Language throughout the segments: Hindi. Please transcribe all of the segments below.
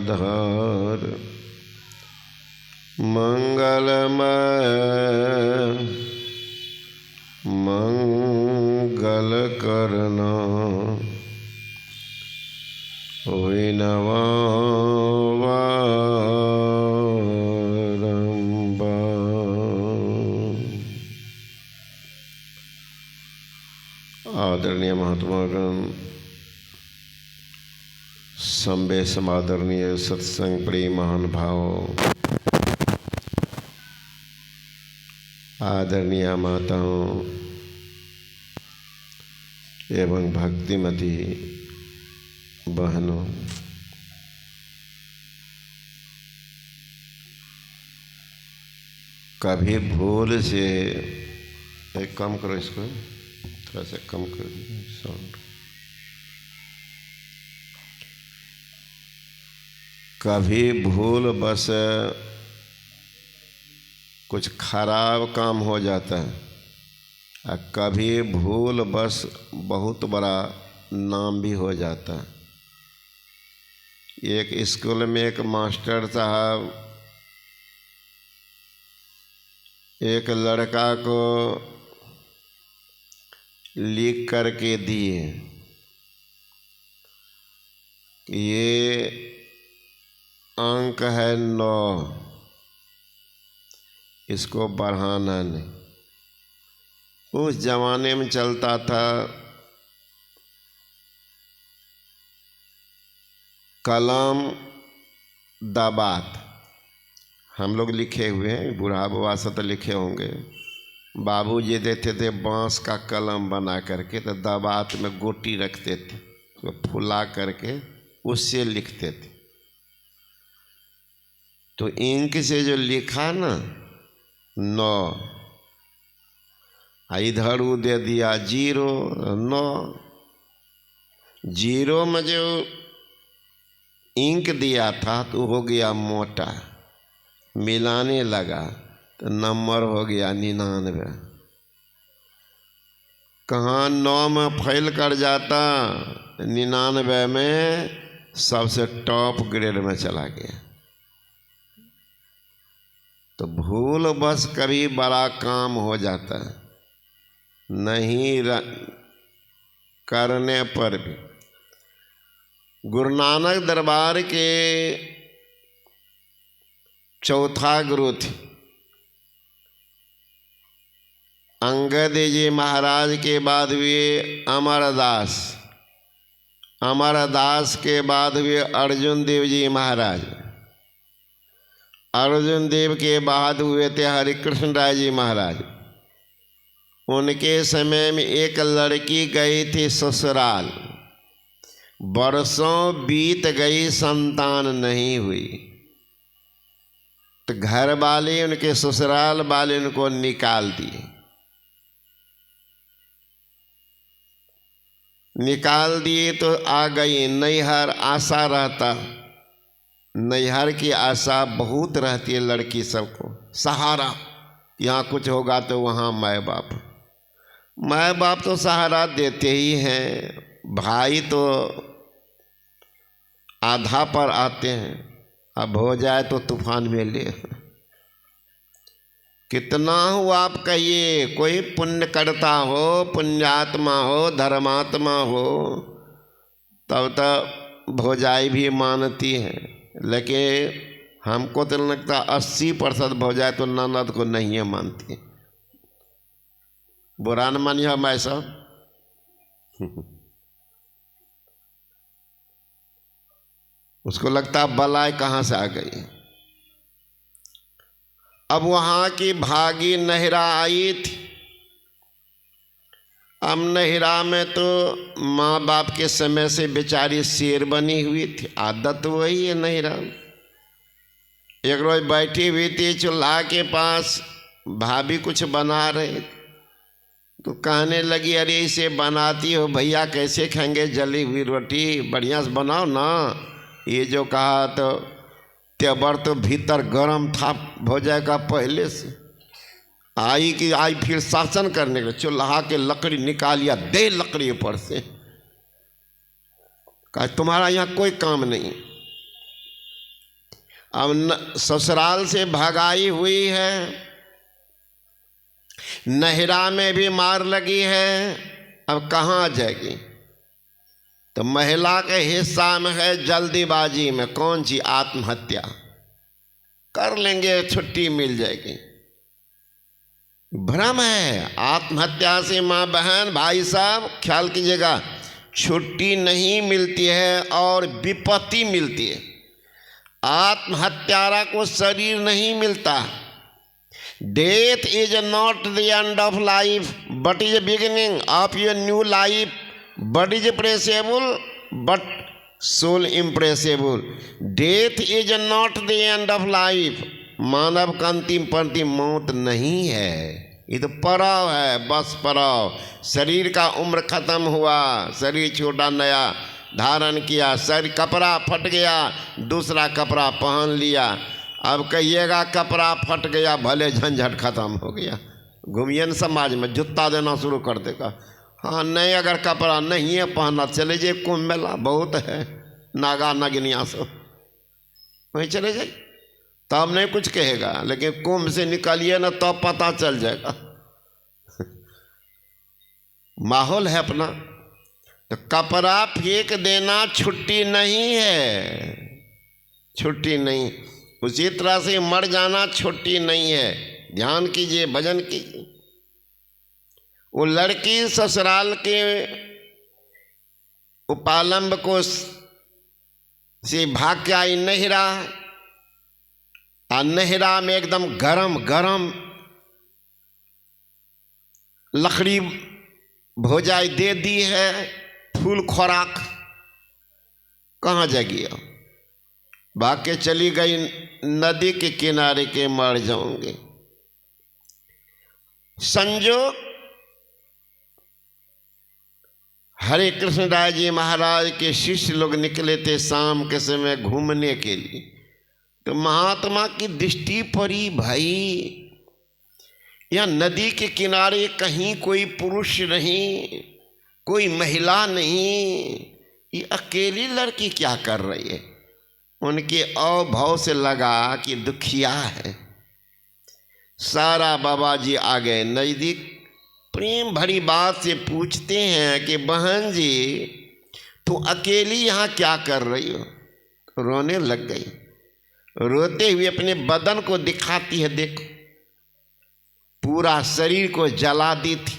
जटाधर मंगलमय मंगल करना होई नवारंबा। आदरणीय महात्मागण, संबे समादरणीय सत्संग प्रिय महान भाव, आदरणीय माताओं एवं भक्तिमती बहनों, कभी भूल से कम करो, इसको थोड़ा सा कम कर दो साउंड। कभी भूल बस कुछ खराब काम हो जाता है और कभी भूल बस बहुत बड़ा नाम भी हो जाता है। एक स्कूल में एक मास्टर साहब एक लड़का को लिख करके दिए, ये अंक है 9, इसको बढ़ाना नहीं। उस जमाने में चलता था कलम दबात, हम लोग लिखे हुए हैं, बूढ़ा बाबा से तो लिखे होंगे। बाबूजी देते थे बांस का कलम बना करके, तो दबात में गोटी रखते थे, तो फुला करके उससे लिखते थे। तो इंक से जो लिखा ना 9, इधर वो दे दिया 0, 9, 0 में जो इंक दिया था तो हो गया मोटा, मिलाने लगा तो नंबर हो गया 99। कहाँ 9 में फेल कर जाता, 99 में सबसे टॉप ग्रेड में चला गया। तो भूल बस कभी बड़ा काम हो जाता है, नहीं करने पर भी। गुरु नानक दरबार के चौथा गुरु थे अंगद जी महाराज के बाद हुए अमरदास, अमरदास के बाद हुए अर्जुन देव जी महाराज, अर्जुन देव के बाद हुए थे हरिकृष्ण राय जी महाराज। उनके समय में एक लड़की गई थी ससुराल, बरसों बीत गई, संतान नहीं हुई, तो घर वाले उनके ससुराल वाले उनको निकाल दिए। निकाल दिए तो आ गई नैहर, आशा रहता, नैहर की आशा बहुत रहती है लड़की सबको, सहारा, यहाँ कुछ होगा तो वहाँ माँ बाप तो सहारा देते ही हैं, भाई तो आधा पर आते हैं, अब हो जाए तो तूफान में ले। कितना हो आप कहिए, कोई पुण्य करता हो, पुण्यात्मा हो, धर्मात्मा हो, तब तक भौजाई भी मानती है। लेकिन हमको तो लगता 80% भौजाई तो ननद को नहीं है मानती। बुरा न मानिए मैं सब उसको लगता बलाय कहाँ से आ गई। अब वहाँ की भागी नहिरा आई थी। अब नहिरा में तो माँ बाप के समय से बेचारी शेर बनी हुई थी, आदत वही है नहिरा। एक रोज बैठी हुई थी चूल्हा के पास, भाभी कुछ बना रहे तो कहने लगी, अरे इसे बनाती हो भैया, कैसे खाएंगे जली हुई रोटी, बढ़िया से बनाओ ना। ये जो कहा तो तेवर तो भीतर गरम था भौजाई का पहले से। आई कि आई फिर शासन करने के, चूल्हा के लकड़ी निकालिया, दे लकड़ी ऊपर से, कहा तुम्हारा यहाँ कोई काम नहीं। अब ससुराल से भगाई हुई है, नहिरा में भी मार लगी है, अब कहाँ जाएगी? तो महिला के हिस्सा में है जल्दीबाजी में कौन सी आत्महत्या कर लेंगे, छुट्टी मिल जाएगी। भ्रम है। आत्महत्या से माँ बहन भाई साहब ख्याल कीजिएगा, छुट्टी नहीं मिलती है और विपत्ति मिलती है। आत्महत्यारा को शरीर नहीं मिलता। Death is not the end of life but is beginning of your new life. Body is perishable but soul imperishable. Death is not the end of life. मानव का अंतिम पंक्ति मौत नहीं है, ये तो पड़ाव है, बस पड़ाव। शरीर का उम्र खत्म हुआ, शरीर छोटा नया धारण किया, शरीर कपड़ा फट गया, दूसरा कपड़ा पहन लिया। अब कहिएगा कपड़ा फट गया भले झंझट खत्म हो गया, घूमिए न समाज में जूता देना शुरू कर देगा। हाँ नहीं, अगर कपड़ा नहीं है पहनना, चले जाइए कुंभ मेला बहुत है, नागा नगनिया सब वहीं चले जाइए, तब नहीं कुछ कहेगा। लेकिन कुंभ से निकलिए ना तब पता चल जाएगा। माहौल है अपना। तो कपड़ा फेंक देना छुट्टी नहीं है, छुट्टी नहीं। उसी तरह से मर जाना छुट्टी नहीं है। ध्यान कीजिए, भजन कीजिए। वो लड़की ससुराल के उपालंब को से भाग के आई नहिरा, और नहिरा में एकदम गरम गरम लकड़ी भोजाई दे दी है, फूल खुराक। कहाँ जाएगी? भाग के चली गई नदी के किनारे के मर जाऊंगे। संजोग हरे कृष्ण राय जी महाराज के शिष्य लोग निकले थे शाम के समय घूमने के लिए। तो महात्मा की दृष्टि पड़ी, भाई या नदी के किनारे कहीं कोई पुरुष नहीं, कोई महिला नहीं, ये अकेली लड़की क्या कर रही है? उनके अभाव से लगा कि दुखिया है। सारा बाबा जी आ गए नज़दीक, प्रेम भरी बात से पूछते हैं कि बहन जी तू अकेली यहाँ क्या कर रही हो? रोने लग गई। रोते हुए अपने बदन को दिखाती है, देखो पूरा शरीर को जला दी थी।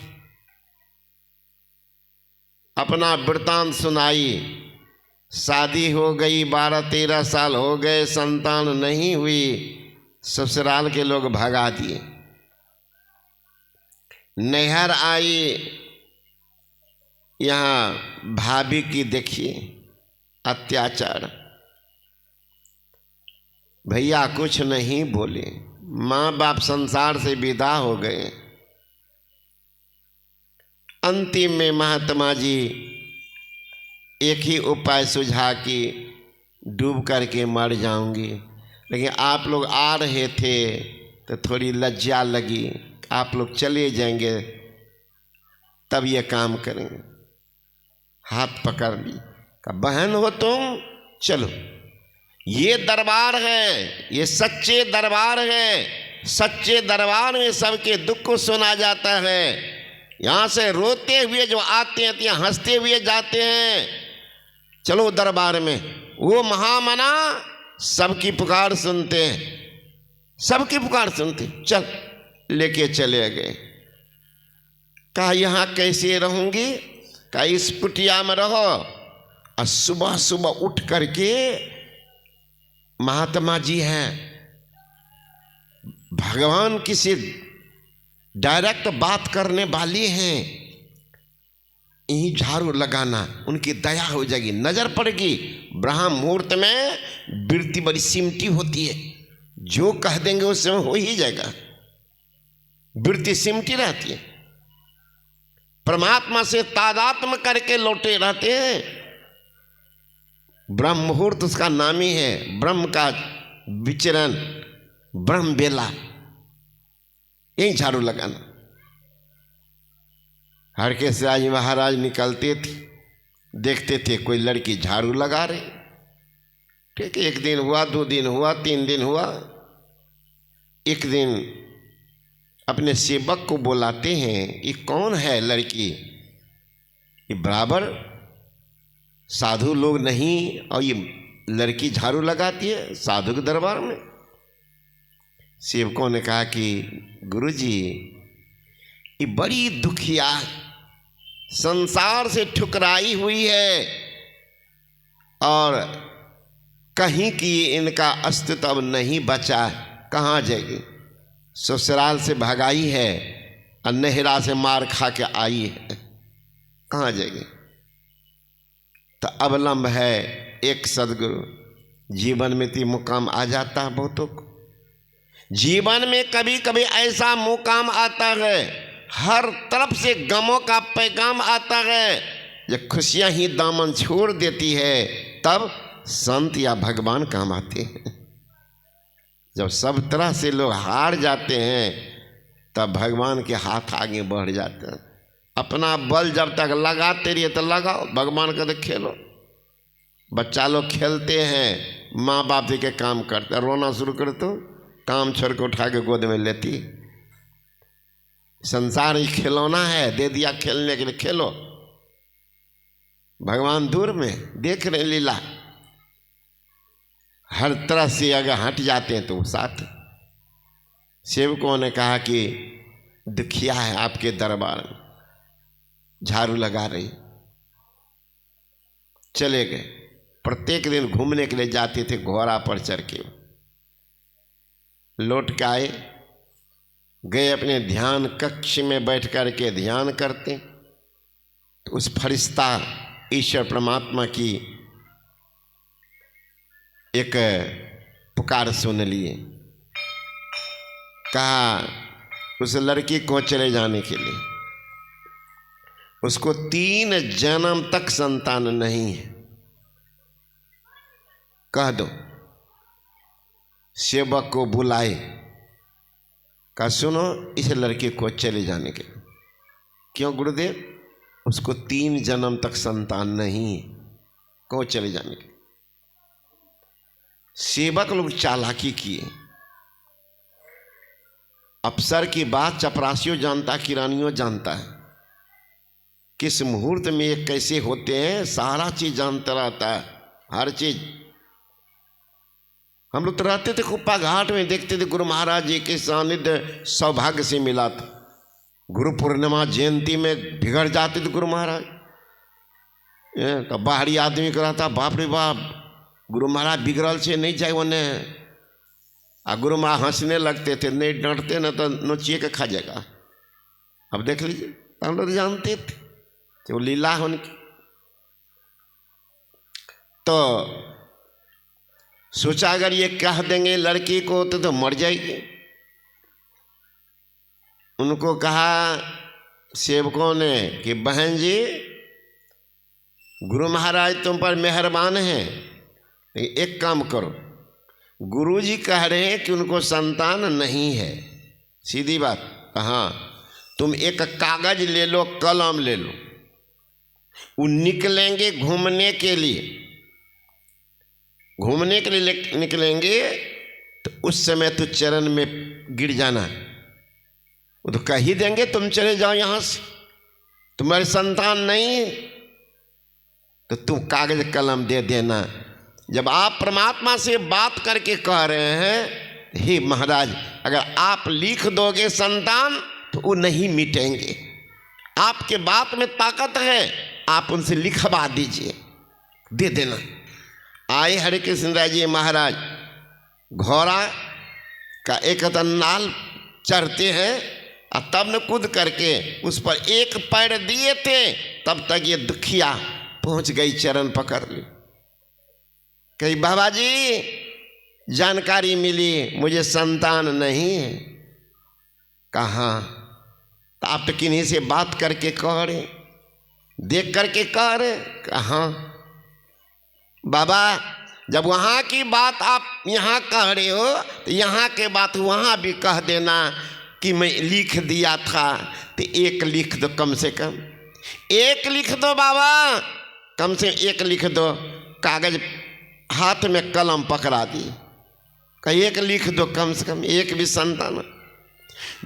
अपना वृतांत सुनाई। शादी हो गई, 12-13 साल हो गए, संतान नहीं हुई, ससुराल के लोग भगा दिए। नहर आई, यहाँ भाभी की देखिए अत्याचार। भैया कुछ नहीं बोले, माँ बाप संसार से विदा हो गए। अंतिम में महात्मा जी एक ही उपाय सुझा कि डूब करके मर जाऊंगी। लेकिन आप लोग आ रहे थे तो थोड़ी लज्जा लगी, आप लोग चले जाएंगे तब ये काम करेंगे। हाथ पकड़ ली, कहा बहन हो तुम, चलो। ये दरबार है, ये सच्चे दरबार है। सच्चे दरबार में सबके दुख को सुना जाता है। यहाँ से रोते हुए जो आते हैं, यहाँ हंसते हुए जाते हैं। चलो दरबार में, वो महामना सबकी पुकार सुनते हैं, सबकी पुकार सुनते। चल, लेके चले गए। कहा यहाँ कैसे रहूंगी? कहा इस कुटिया में रहो। और सुबह सुबह उठ करके महात्मा जी हैं, भगवान की से डायरेक्ट बात करने वाली हैं, यही झाड़ू लगाना, उनकी दया हो जाएगी, नजर पड़ेगी। ब्रह्म मुहूर्त में वृत्ति बड़ी सिमटी होती है, जो कह देंगे उस समय हो ही जाएगा। वृत्ति सिमटी रहती है, परमात्मा से तादात्म्य करके लौटे रहते हैं। ब्रह्म मुहूर्त उसका नाम ही है, ब्रह्म का विचरण, ब्रह्म बेला, यही झाड़ू लगाना। हरकेश राज महाराज निकलते थे, देखते थे कोई लड़की झाड़ू लगा रही, ठीक है, 1 दिन हुआ, 2 दिन हुआ, 3 दिन हुआ। एक दिन अपने सेवक को बुलाते हैं, ये कौन है लड़की, ये बराबर साधु लोग नहीं, और ये लड़की झाड़ू लगाती है साधु के दरबार में। सेवकों ने कहा कि गुरुजी, ये बड़ी दुखिया, संसार से ठुकराई हुई है, और कहीं की इनका अस्तित्व अब नहीं बचा, कहाँ जाएगी, ससुराल से भगाई है और नहरा से मार खा के आई है, कहाँ जाएगी। तो अवलंब है एक सदगुरु, जीवन में तो मुकाम आ जाता है बहुतों को। जीवन में कभी कभी ऐसा मुकाम आता है, हर तरफ से गमों का पैगाम आता है, जब खुशियां ही दामन छोड़ देती है तब संत या भगवान काम आते हैं। जब सब तरह से लोग हार जाते हैं तब भगवान के हाथ आगे बढ़ जाते हैं। अपना बल जब तक लगाते रहिए तो लगाओ, भगवान का तो खेलो। बच्चा लोग खेलते हैं, माँ बाप जी के काम करते, रोना शुरू कर तो काम छोड़ के उठा के गोद में लेती। संसार ही खिलौना है, दे दिया खेलने के लिए, खेलो। भगवान दूर में देख रहे लीला, हर तरह से अगर हट जाते हैं तो साथ। सेवकों ने कहा कि दुखिया है आपके दरबार में, झाड़ू लगा रही। चले गए, प्रत्येक दिन घूमने के लिए जाते थे घोड़ा पर चढ़ के। लौट के आए, गए अपने ध्यान कक्ष में बैठ कर के ध्यान करते, तो उस फरिश्ता ईश्वर परमात्मा की एक पुकार सुन लिए। कहा उस लड़की को चले जाने के लिए, उसको 3 जन्म तक संतान नहीं है, कह दो। सेवक को बुलाए, कहा सुनो इस लड़के को चले जाने के लिए। क्यों गुरुदेव? उसको 3 जन्म तक संतान नहीं है, को चले जाने के। सेवक लोग चालाकी किए। अफसर की बात चपरासियों जानता, किरानियों जानता है, किस मुहूर्त में ये कैसे होते हैं, सारा चीज जानता रहता है, हर चीज। हम लोग तो रहते थे कुप्पा घाट में, देखते थे गुरु महाराज जी के सानिध्य सौभाग्य से मिला था। गुरु पूर्णिमा जयंती में बिगड़ जाते थे गुरु महाराज। तो बाहरी आदमी को रहता, बाप रे बाप, गुरु महाराज बिगड़ल से नहीं जाए उन्हें। आ गुरु महाराज हंसने लगते थे, नहीं डांटते ना तो नोचिए के खा जाएगा। अब देख लीजिए, हम लोग जानते थे तो लीला उनकी। तो सोचा अगर ये कह देंगे लड़की को तो मर जाएगी। उनको कहा सेवकों ने कि बहन जी, गुरु महाराज तुम पर मेहरबान हैं, एक काम करो, गुरु जी कह रहे हैं कि उनको संतान नहीं है, सीधी बात। हाँ, तुम एक कागज ले लो, कलम ले लो, वो निकलेंगे घूमने के लिए, घूमने के लिए निकलेंगे तो उस समय तो चरण में गिर जाना। वो तो कह ही देंगे तुम चले जाओ यहाँ से, तुम्हारी संतान नहीं है, तो तुम कागज कलम दे देना। जब आप परमात्मा से बात करके कह रहे हैं, हे महाराज अगर आप लिख दोगे संतान तो वो नहीं मिटेंगे, आपके बात में ताकत है, आप उनसे लिखवा दीजिए, दे देना। आए हरे कृष्ण राय जी महाराज, घोड़ा का एक नाल चढ़ते हैं और तब न कूद करके उस पर एक पैर दिए थे, तब तक ये दुखिया पहुंच गई, चरण पकड़ ली। कही बाबा जी जानकारी मिली मुझे संतान नहीं है। कहाँ? तो आप तो किन्हीं से बात करके कह रहे, देख करके कह रहे। कहाँ बाबा, जब वहाँ की बात आप यहाँ कह रहे हो तो यहाँ के बात वहाँ भी कह देना कि मैं लिख दिया था। तो एक लिख दो, कम से कम एक लिख दो बाबा, कम से एक लिख दो, कागज हाथ में कलम पकड़ा दी, कहीं एक लिख दो, कम से कम एक भी संतान।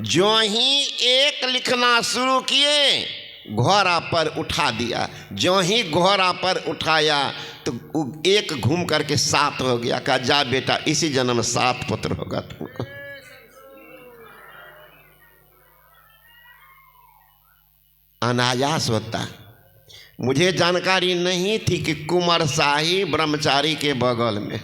जो ही एक लिखना शुरू किए, घोड़ा पर उठा दिया। जो ही घोड़ा पर उठाया तो एक घूम करके 7 हो गया। कहा जा बेटा, इसी जन्म में 7 पुत्र होगा तुमको। अनायास होता। मुझे जानकारी नहीं थी कि कुमारशाही ब्रह्मचारी के बगल में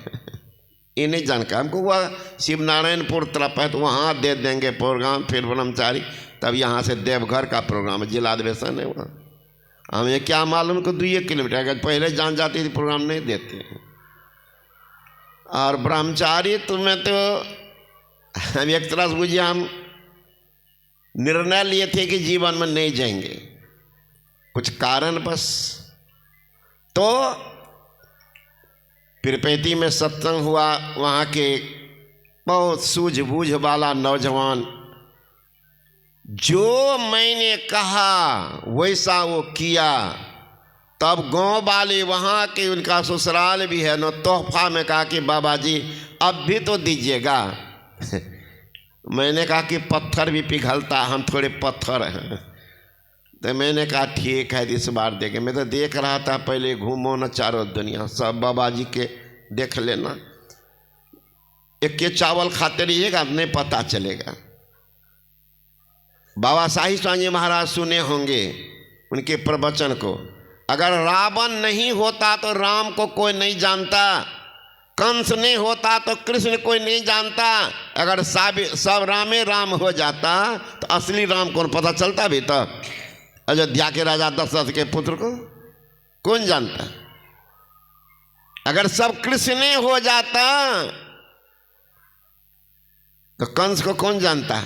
ये नहीं जानकारी हमको। वह शिव नारायणपुर तरफ है तो वहाँ दे देंगे प्रोग्राम, फिर ब्रह्मचारी, तब यहाँ से देवघर का प्रोग्राम है, जिला अधिवेशन है वहाँ। हमें क्या मालूम को 2 किलोमीटर, अगर पहले जान जाती थी प्रोग्राम नहीं देते। और ब्रह्मचारी तुम्हें तो हम एक तरह से बुझिए, हम निर्णय लिए थे कि जीवन में नहीं जाएंगे, कुछ कारण बस। तो पिरपैती में सत्संग हुआ, वहाँ के बहुत सूझबूझ वाला नौजवान, जो मैंने कहा वैसा वो किया। तब गांव वाले वहाँ के, उनका ससुराल भी है न, तोहफा में कहा कि बाबा जी अब भी तो दीजिएगा। मैंने कहा कि पत्थर भी पिघलता, हम थोड़े पत्थर हैं। तो मैंने कहा ठीक है, इस बार देखें। मैं तो देख रहा था, पहले घूमो न चारों दुनिया, सब बाबा जी के देख लेना। एक के चावल खाते रहिएगा, नहीं पता चलेगा। बाबा साहिब स्वामी महाराज सुने होंगे उनके प्रवचन को। अगर रावण नहीं होता तो राम को कोई नहीं जानता, कंस नहीं होता तो कृष्ण कोई नहीं जानता, अगर सब रामे राम हो जाता तो असली राम कौन पता चलता भी? तो अयोध्या के राजा दशरथ के पुत्र को कौन जानता? अगर सब कृष्ण हो जाता तो कंस को कौन जानता?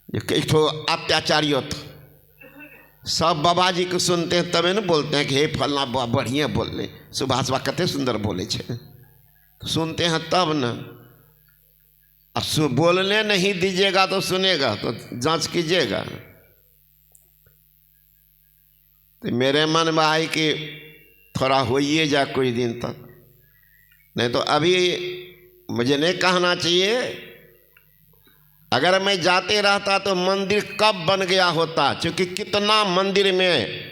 एक तो अत्याचारी होता। सब बाबा जी को सुनते हैं तबे न बोलते हैं कि हे फलना बढ़िया बोलने, सुभाष बा कते सुंदर बोले छे, तो सुनते हैं तब न। अब बोलने नहीं दीजिएगा तो सुनेगा, तो जांच कीजिएगा। तो मेरे मन में आई कि थोड़ा होइए जा कुछ दिन तक, नहीं तो अभी मुझे नहीं कहना चाहिए। अगर मैं जाते रहता तो मंदिर कब बन गया होता, क्योंकि कितना मंदिर में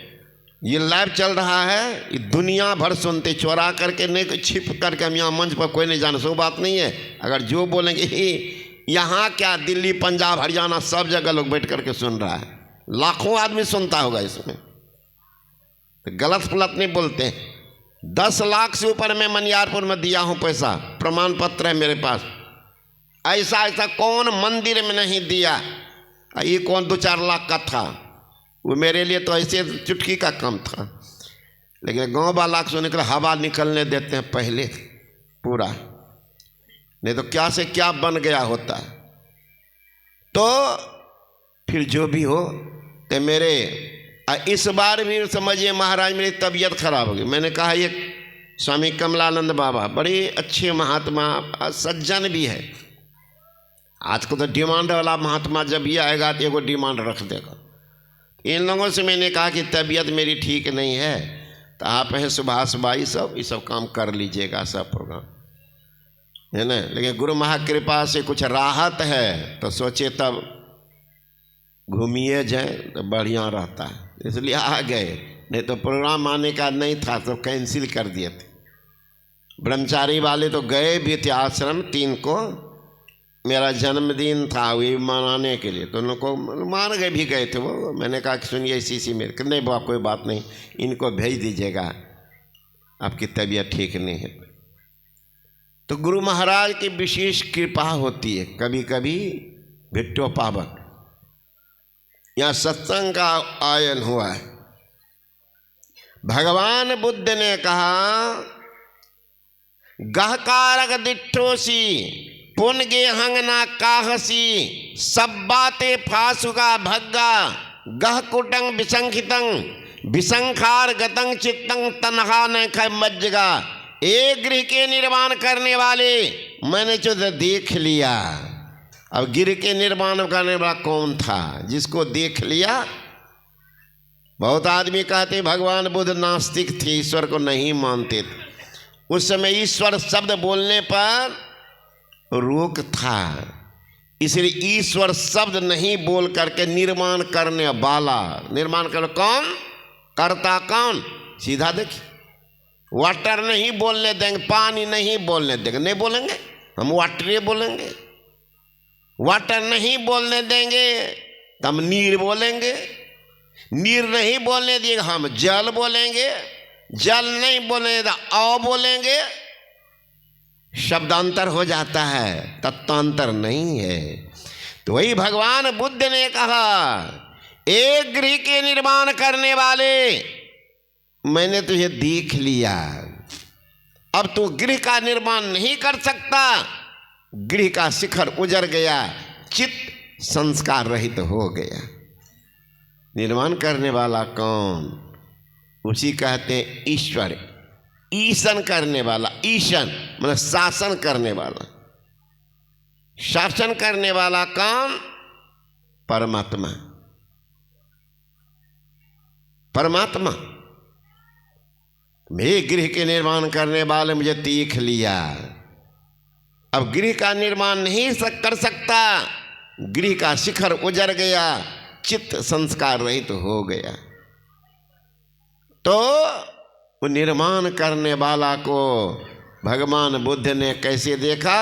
ये लाइव चल रहा है, ये दुनिया भर सुनते, चोरा करके नहीं, छिप करके हम यहाँ मंच पर कोई नहीं जाना, सो बात नहीं है। अगर जो बोलेंगे यहाँ क्या, दिल्ली पंजाब हरियाणा सब जगह लोग बैठ करके सुन रहा है, लाखों आदमी सुनता होगा इसमें, तो गलत फलत नहीं बोलते। 10 लाख से ऊपर मैं मनियारपुर में दिया हूँ पैसा, प्रमाण पत्र है मेरे पास। ऐसा ऐसा कौन मंदिर में नहीं दिया। ये कौन 2-4 लाख का था, वो मेरे लिए तो ऐसे चुटकी का कम था। लेकिन गांव वाला से निकल हवा निकलने देते हैं पहले पूरा, नहीं तो क्या से क्या बन गया होता। तो फिर जो भी हो, तो मेरे इस बार भी समझिए महाराज मेरी तबीयत खराब हो गई। मैंने कहा ये स्वामी कमलानंद बाबा बड़े अच्छे महात्मा, सज्जन भी है। आज को तो डिमांड वाला महात्मा जब ये आएगा तो एगो डिमांड रख देगा। इन लोगों से मैंने कहा कि तबीयत मेरी ठीक नहीं है, तो आप हैं सुभाष भाई, सब ये सब काम कर लीजिएगा, सब प्रोग्राम है ना। लेकिन गुरु महाकृपा से कुछ राहत है तो सोचे तब घूमिए जाए तो बढ़िया रहता है, इसलिए आ गए। नहीं तो प्रोग्राम आने का नहीं था तो कैंसिल कर दिए थे। ब्रह्मचारी वाले तो गए भी थे आश्रम 3 को, मेरा जन्मदिन था वही मनाने के लिए, तो उन लोग को मान गए भी गए थे वो। मैंने कहा कि सुनिए इसी मेरे नहीं बाप कोई बात नहीं, इनको भेज दीजिएगा, आपकी तबीयत ठीक नहीं है। तो गुरु महाराज की विशेष कृपा होती है, कभी कभी भिट्टो पावक। यहाँ सत्संग का आयन हुआ है। भगवान बुद्ध ने कहा गहकारक दिठोसी पुनगे हंगना काहसी, सब बाते फासुगा भग्गा, गह कुटंग विसंखितंग विसंखार गतंग चित्तंग तनहा न ख मज्जगा। एक गृह के निर्माण करने वाले मैंने जो देख लिया। अब गिर के निर्माण करने वाला कौन था? जिसको देख लिया। बहुत आदमी कहते भगवान बुद्ध नास्तिक थे, ईश्वर को नहीं मानते थे। उस समय ईश्वर शब्द बोलने पर रोक था, इसलिए ईश्वर शब्द नहीं बोल करके निर्माण करने वाला, निर्माण कर कौन करता, कौन? सीधा देखिए, वाटर नहीं बोलने देंगे, पानी नहीं बोलने देंगे, नहीं बोलेंगे, हम वाटर बोलेंगे। वाटर नहीं बोलने देंगे तो हम नीर बोलेंगे, नीर नहीं बोलने देंगे हम जल बोलेंगे, जल नहीं बोलने तो औ बोलेंगे। शब्दांतर हो जाता है, तत्वांतर नहीं है। तो वही भगवान बुद्ध ने कहा, एक गृह के निर्माण करने वाले, मैंने तुझे देख लिया, अब तू गृह का निर्माण नहीं कर सकता। गृह का शिखर उजड़ गया, चित्त संस्कार रहित हो गया। निर्माण करने वाला कौन? उसी कहते हैं ईश्वर। ईशन करने वाला, ईशन मतलब शासन करने वाला। शासन करने वाला कौन? परमात्मा। परमात्मा मैं गृह के निर्माण करने वाले मुझे देख लिया, अब गृह का निर्माण नहीं कर सकता। गृह का शिखर उजड़ गया, चित्त संस्कार रहित तो हो गया। तो वो निर्माण करने वाला को भगवान बुद्ध ने कैसे देखा?